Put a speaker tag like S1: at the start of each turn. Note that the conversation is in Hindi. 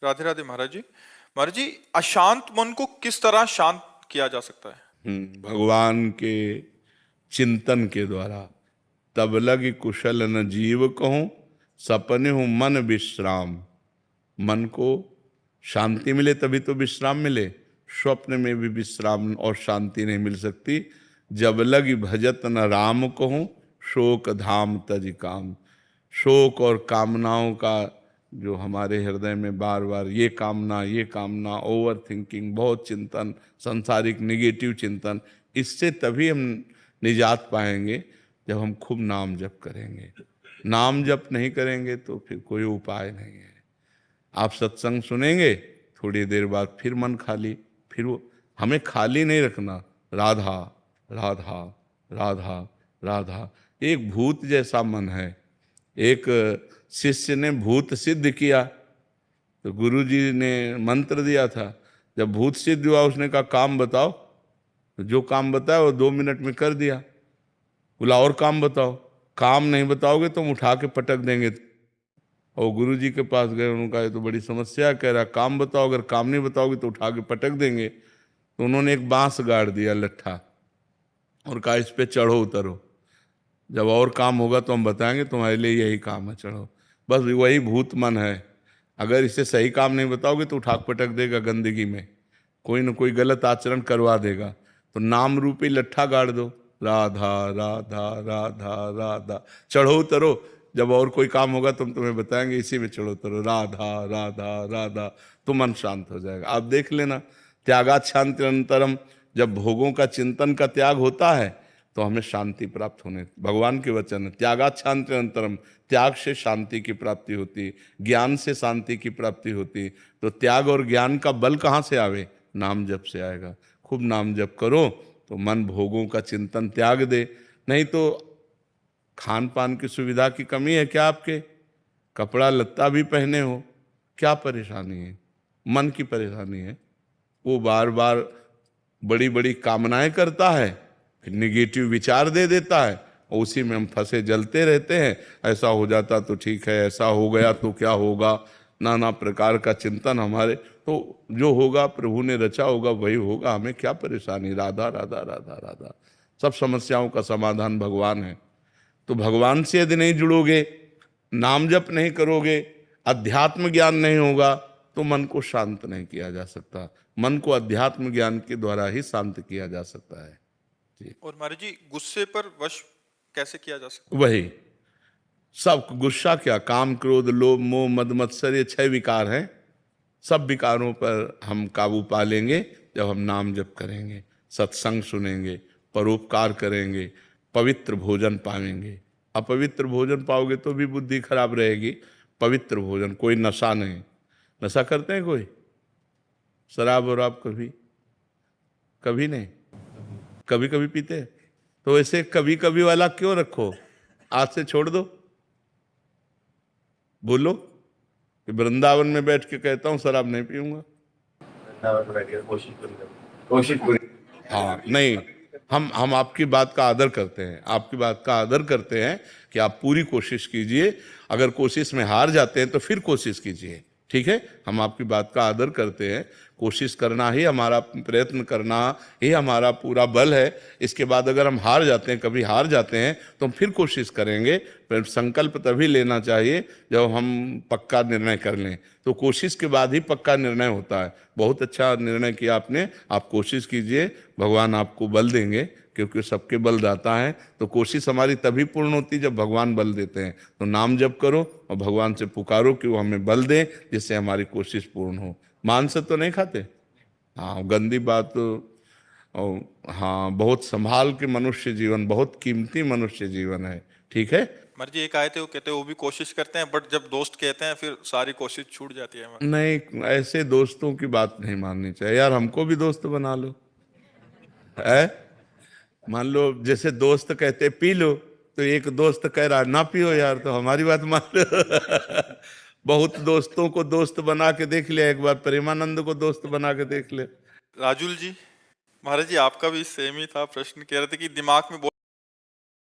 S1: राधे राधे महाराज जी। महाराज जी, अशांत मन को किस तरह शांत किया जा सकता है?
S2: भगवान के चिंतन के द्वारा। तब लगी कुशल न जीव कहूं, सपने हूं मन विश्राम। मन को शांति मिले तभी तो विश्राम मिले। स्वप्न में भी विश्राम और शांति नहीं मिल सकती। जब लगी भजत न राम कहूं, शोक धाम तज काम। शोक और कामनाओं का जो हमारे हृदय में बार बार ये कामना, ओवर थिंकिंग, बहुत चिंतन, संसारिक निगेटिव चिंतन, इससे तभी हम निजात पाएंगे जब हम खूब नाम जप करेंगे। नाम जप नहीं करेंगे तो फिर कोई उपाय नहीं है। आप सत्संग सुनेंगे, थोड़ी देर बाद फिर मन खाली, फिर वो हमें खाली नहीं रखना। राधा राधा राधा राधा। एक भूत जैसा मन है। एक शिष्य ने भूत सिद्ध किया तो गुरुजी ने मंत्र दिया था। जब भूत सिद्ध हुआ उसने कहा काम बताओ, तो जो काम बताया वो 2 मिनट में कर दिया। बोला और काम बताओ, काम नहीं बताओगे तो हम उठा के पटक देंगे। और गुरुजी के पास गए, उन्होंने कहा ये तो बड़ी समस्या, कह रहा काम बताओ, अगर काम नहीं बताओगे तो उठा के पटक देंगे। तो उन्होंने एक बांस गाड़ दिया लट्ठा और कहा इस पे चढ़ो उतरो, जब और काम होगा तो हम बताएंगे, तुम्हारे लिए यही काम है, चढ़ो। बस वही भूत मन है। अगर इसे सही काम नहीं बताओगे तो उठा पटक देगा गंदगी में, कोई ना कोई गलत आचरण करवा देगा। तो नाम रूपी लट्ठा गाड़ दो, राधा राधा राधा राधा, चढ़ो उतरो, जब और कोई काम होगा तो हम तुम्हें बताएंगे, इसी में चढ़ो उतरो, राधा राधा राधा, तो मन शांत हो जाएगा। आप देख लेना, त्यागात शांति अनंतरम। जब भोगों का चिंतन का त्याग होता है तो हमें शांति प्राप्त होने, भगवान के वचन है, त्यागात शांति अनंतरम। त्याग से शांति की प्राप्ति होती, ज्ञान से शांति की प्राप्ति होती। तो त्याग और ज्ञान का बल कहाँ से आवे? नाम जप से आएगा। खूब नाम जप करो तो मन भोगों का चिंतन त्याग दे। नहीं तो खान पान की सुविधा की कमी है क्या आपके? कपड़ा लत्ता भी पहने हो, क्या परेशानी है? मन की परेशानी है। वो बार बार बड़ी बड़ी कामनाएं करता है, फिर निगेटिव विचार दे देता है और उसी में हम फंसे जलते रहते हैं। ऐसा हो जाता तो ठीक है, ऐसा हो गया तो क्या होगा, नाना प्रकार का चिंतन हमारे। तो जो होगा प्रभु ने रचा होगा वही होगा, हमें क्या परेशानी? राधा राधा राधा राधा। सब समस्याओं का समाधान भगवान है। तो भगवान से यदि नहीं जुड़ोगे, नाम जप नहीं करोगे, अध्यात्म ज्ञान नहीं होगा तो मन को शांत नहीं किया जा सकता। मन को अध्यात्म ज्ञान के द्वारा ही शांत किया जा सकता है जी।
S1: और महाराज जी, गुस्से पर वश कैसे किया जा सकता
S2: वही सब गुस्सा क्या, काम क्रोध लोभ मोह मद मत्सर, ये 6 विकार हैं। सब विकारों पर हम काबू पा लेंगे जब हम नाम जप करेंगे, सत्संग सुनेंगे, परोपकार करेंगे, पवित्र भोजन पाएंगे। अपवित्र भोजन पाओगे तो भी बुद्धि खराब रहेगी। पवित्र भोजन, कोई नशा नहीं। नशा करते हैं कोई? शराब और आप कभी कभी नहीं, कभी कभी पीते हैं। तो ऐसे कभी कभी वाला क्यों रखो? आज से छोड़ दो। बोलो कि वृंदावन में बैठ के कहता हूं शराब नहीं पीऊंगा। कोशिश पूरी। हाँ नहीं, हम आपकी बात का आदर करते हैं, आपकी बात का आदर करते हैं कि आप पूरी कोशिश कीजिए। अगर कोशिश में हार जाते हैं तो फिर कोशिश कीजिए, ठीक है? हम आपकी बात का आदर करते हैं। कोशिश करना ही हमारा, प्रयत्न करना ही हमारा पूरा बल है। इसके बाद अगर हम हार जाते हैं, कभी हार जाते हैं, तो हम फिर कोशिश करेंगे। पर संकल्प तभी लेना चाहिए जब हम पक्का निर्णय कर लें। तो कोशिश के बाद ही पक्का निर्णय होता है। बहुत अच्छा निर्णय किया आपने। आप कोशिश कीजिए, भगवान आपको बल देंगे, क्योंकि सबके बलदाता है। तो कोशिश हमारी तभी पूर्ण होती जब भगवान बल देते हैं। तो नाम जप करो और भगवान से पुकारो कि वो हमें बल दें, जिससे हमारी कोशिश पूर्ण हो। मांस तो नहीं खाते? हाँ, गंदी बात। और हाँ, बहुत संभाल के मनुष्य जीवन, बहुत कीमती मनुष्य जीवन है, ठीक है?
S1: महाराज जी? एक आए थे, वो कहते हैं वो भी कोशिश करते हैं, बट जब दोस्त कहते हैं फिर सारी कोशिश छूट जाती है।
S2: नहीं, ऐसे दोस्तों की बात नहीं माननी चाहिए यार। हमको भी दोस्त बना लो, है? मान लो जैसे दोस्त कहते पी लो, तो एक दोस्त कह रहा ना पियो यार, तो हमारी बात मान लो। बहुत दोस्तों को दोस्त बना के देख लिया, एक बार प्रेमानंद को दोस्त बना के देख ले।
S1: राजुल जी, महाराज जी आपका भी सेम ही था प्रश्न। कह रहे थे कि दिमाग में